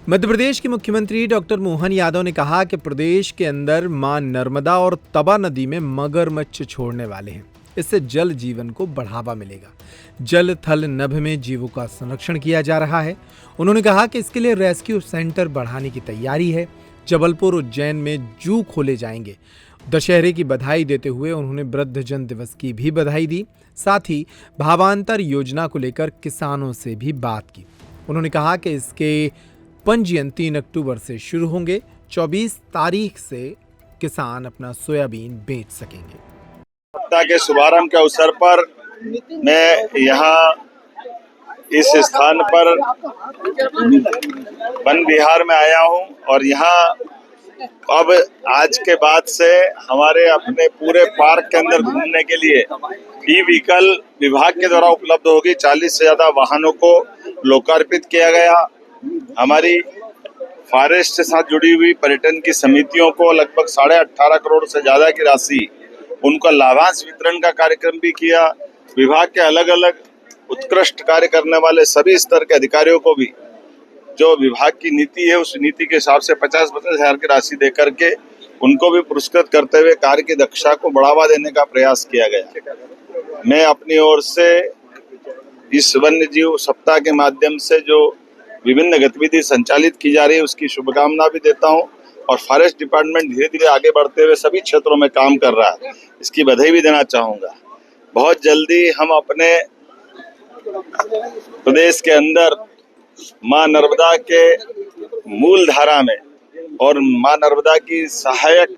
मध्य प्रदेश के मुख्यमंत्री डॉक्टर मोहन यादव ने कहा कि प्रदेश के अंदर मां नर्मदा और तवा नदी में मगरमच्छ छोड़ने वाले हैं। इससे जल जीवन को बढ़ावा मिलेगा। जल थल नभ में जीवों का संरक्षण किया जा रहा है। उन्होंने कहा कि इसके लिए रेस्क्यू सेंटर बढ़ाने की तैयारी है। जबलपुर उज्जैन में जू खोले जाएंगे। दशहरे की बधाई देते हुए उन्होंने वृद्धजन दिवस की भी बधाई दी। साथ ही भावांतर योजना को लेकर किसानों से भी बात की। उन्होंने कहा कि इसके पंजीयन 3 अक्टूबर से शुरू होंगे। 24 तारीख से किसान अपना सोयाबीन बेच सकेंगे। सप्ताह के शुभारंभ के अवसर पर मैं यहाँ इस स्थान पर वन विहार में आया हूँ और यहाँ अब आज के बाद से हमारे अपने पूरे पार्क के अंदर घूमने के लिए ई व्हीकल विभाग के द्वारा उपलब्ध होगी। 40 से ज्यादा वाहनों को लोकार्पित किया गया। हमारी फॉरेस्ट के साथ जुड़ी हुई पर्यटन की समितियों को लगभग 18.5 करोड़ से ज्यादा की राशि उनका लाभांश वितरण का कार्यक्रम भी किया। विभाग के अलग अलग उत्कृष्ट कार्य करने वाले सभी स्तर के अधिकारियों को भी जो विभाग की नीति है उस नीति के हिसाब से 50-50 हजार की राशि दे करके उनको भी पुरस्कृत करते हुए कार्य की दक्षता को बढ़ावा देने का प्रयास किया गया। मैं अपनी ओर से इस वन्य जीव सप्ताह के माध्यम से जो विभिन्न गतिविधि संचालित की जा रही है उसकी शुभकामना भी देता हूं और फॉरेस्ट डिपार्टमेंट धीरे धीरे आगे बढ़ते हुए सभी क्षेत्रों में काम कर रहा है, इसकी बधाई भी देना चाहूंगा। बहुत जल्दी हम अपने प्रदेश के अंदर मां नर्मदा के मूल धारा में और मां नर्मदा की सहायक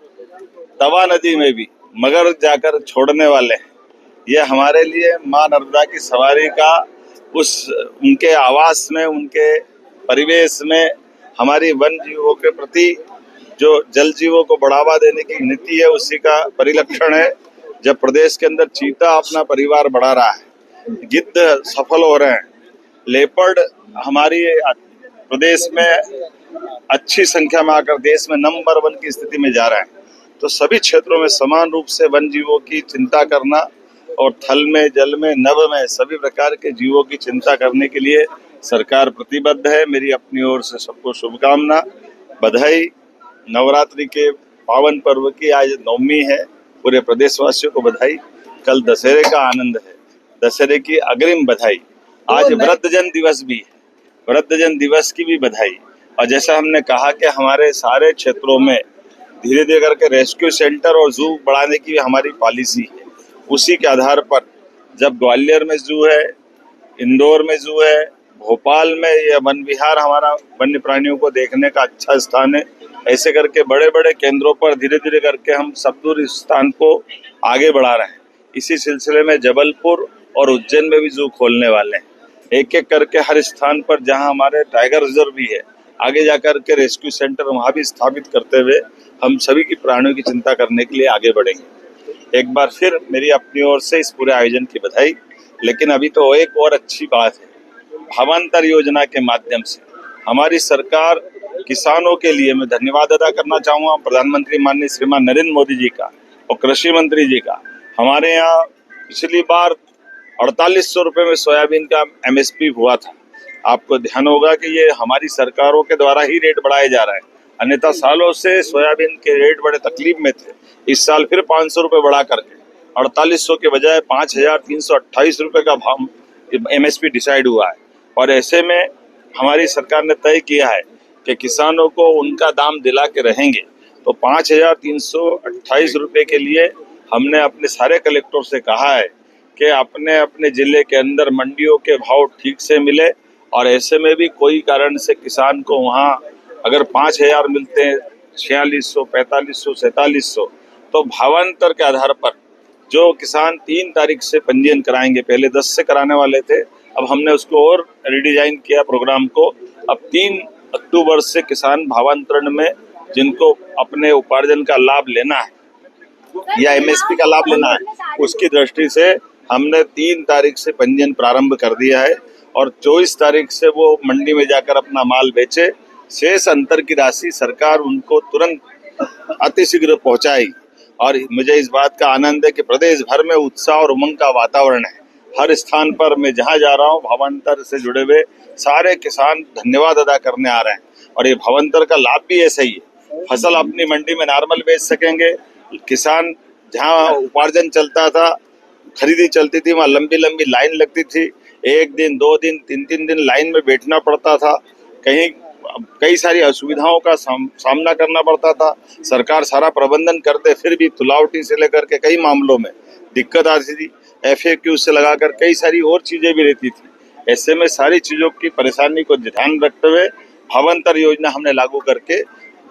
तवा नदी में भी मगर जाकर छोड़ने वाले हैं। ये हमारे लिए मां नर्मदा की सवारी का उनके आवास में, उनके परिवेश में हमारी वन जीवों के प्रति जो जल जीवों को बढ़ावा देने की नीति है उसी का परिलक्षण है। जब प्रदेश के अंदर चीता अपना परिवार बढ़ा रहा है, गिद्ध सफल हो रहे हैं, लेपर्ड हमारी प्रदेश में अच्छी संख्या में आकर देश में नंबर 1 की स्थिति में जा रहा है, तो सभी क्षेत्रों में समान रूप से वन जीवों की चिंता करना और थल में, जल में, नभ में सभी प्रकार के जीवों की चिंता करने के लिए सरकार प्रतिबद्ध है। मेरी अपनी ओर से सबको शुभकामना, बधाई। नवरात्रि के पावन पर्व की आज नवमी है, पूरे प्रदेशवासियों को बधाई। कल दशहरे का आनंद है, दशहरे की अग्रिम बधाई। आज वृद्धजन दिवस भी है, वृद्धजन दिवस की भी बधाई। और जैसा हमने कहा कि हमारे सारे क्षेत्रों में धीरे धीरे करके रेस्क्यू सेंटर और जू बढ़ाने की हमारी पॉलिसी है। उसी के आधार पर जब ग्वालियर में जू है, इंदौर में जू है, भोपाल में यह वन विहार हमारा वन्य प्राणियों को देखने का अच्छा स्थान है, ऐसे करके बड़े बड़े केंद्रों पर धीरे धीरे करके हम सब दूर इस स्थान को आगे बढ़ा रहे हैं। इसी सिलसिले में जबलपुर और उज्जैन में भी जू खोलने वाले हैं। एक एक करके हर स्थान पर जहां हमारे टाइगर रिजर्व भी है, आगे जाकर के रेस्क्यू सेंटर वहां भी स्थापित करते हुए हम सभी की प्राणियों की चिंता करने के लिए आगे बढ़ेंगे। एक बार फिर मेरी अपनी ओर से इस पूरे आयोजन की बधाई। लेकिन अभी तो एक और अच्छी बात है, भावांतर योजना के माध्यम से हमारी सरकार किसानों के लिए मैं धन्यवाद अदा करना चाहूँगा प्रधानमंत्री माननीय श्रीमान नरेंद्र मोदी जी का और कृषि मंत्री जी का। हमारे यहाँ पिछली बार 4800 रुपये में सोयाबीन का MSP हुआ था। आपको ध्यान होगा कि ये हमारी सरकारों के द्वारा ही रेट बढ़ाए जा रहे हैं, अन्यथा सालों से सोयाबीन के रेट बड़े तकलीफ में थे। इस साल फिर 500 रुपये बढ़ा करके 4800 के बजाय 5328 रुपये का भाव MSP डिसाइड हुआ है। और ऐसे में हमारी सरकार ने तय किया है कि किसानों को उनका दाम दिला के रहेंगे। तो 5328 रुपये के लिए हमने अपने सारे कलेक्टर से कहा है कि अपने अपने जिले के अंदर मंडियों के भाव ठीक से मिले और ऐसे में भी कोई कारण से किसान को वहाँ अगर 5000 मिलते हैं, 4600, 4500, 4700, तो भावांतर के आधार पर जो किसान 3 तारीख से पंजीयन कराएंगे, पहले 10 से कराने वाले थे, अब हमने उसको और रिडिजाइन किया प्रोग्राम को। अब 3 अक्टूबर से किसान भावांतरण में जिनको अपने उपार्जन का लाभ लेना है या MSP का लाभ लेना है, उसकी दृष्टि से हमने 3 तारीख से पंजीयन प्रारंभ कर दिया है और 24 तारीख से वो मंडी में जाकर अपना माल बेचे। शेष अंतर की राशि सरकार उनको तुरंत अतिशीघ्र पहुंचाएगी। और मुझे इस बात का आनंद है कि प्रदेश भर में उत्साह और उमंग का वातावरण है। हर स्थान पर मैं जहां जा रहा हूं, भावांतर से जुड़े हुए सारे किसान धन्यवाद अदा करने आ रहे हैं। और ये भावांतर का लाभ भी ऐसा ही है। फसल अपनी मंडी में नॉर्मल बेच सकेंगे। किसान जहाँ उपार्जन चलता था, खरीदी चलती थी, वहाँ लंबी लंबी लाइन लगती थी। 1 दिन 2 दिन 3 दिन लाइन में बैठना पड़ता था। कई सारी असुविधाओं का सामना करना पड़ता था। सरकार सारा प्रबंधन करते, फिर भी तुलावटी से लेकर के कई मामलों में दिक्कत आती थी। FAQ से लगाकर कई सारी और चीजें भी रहती थी। ऐसे में सारी चीजों की परेशानी को ध्यान रखते हुए भावांतर योजना हमने लागू करके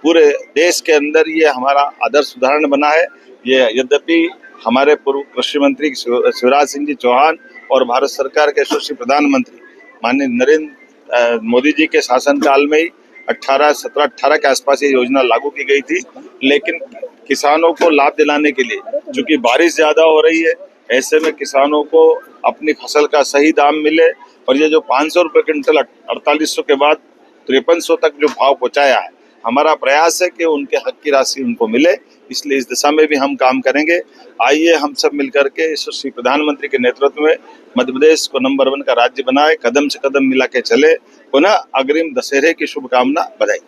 पूरे देश के अंदर ये हमारा आदर्श उदाहरण बना है। ये यद्यपि हमारे पूर्व कृषि मंत्री शिवराज सिंह जी चौहान और भारत सरकार के यशस्वी प्रधानमंत्री माननीय नरेंद्र मोदी जी के शासनकाल में ही 18 के आसपास ये योजना लागू की गई थी। लेकिन किसानों को लाभ दिलाने के लिए, चूंकि बारिश ज्यादा हो रही है, ऐसे में किसानों को अपनी फसल का सही दाम मिले और ये जो 500 रुपए क्विंटल 4800 के बाद 5300 तक जो भाव पहुंचाया है, हमारा प्रयास है कि उनके हक की राशि उनको मिले। इसलिए इस दिशा में भी हम काम करेंगे। आइए हम सब मिलकर के यशस्वी प्रधानमंत्री के नेतृत्व में मध्य प्रदेश को नंबर 1 का राज्य बनाए, कदम से कदम मिला के चले। पुनः अग्रिम दशहरे की शुभकामना, बधाई।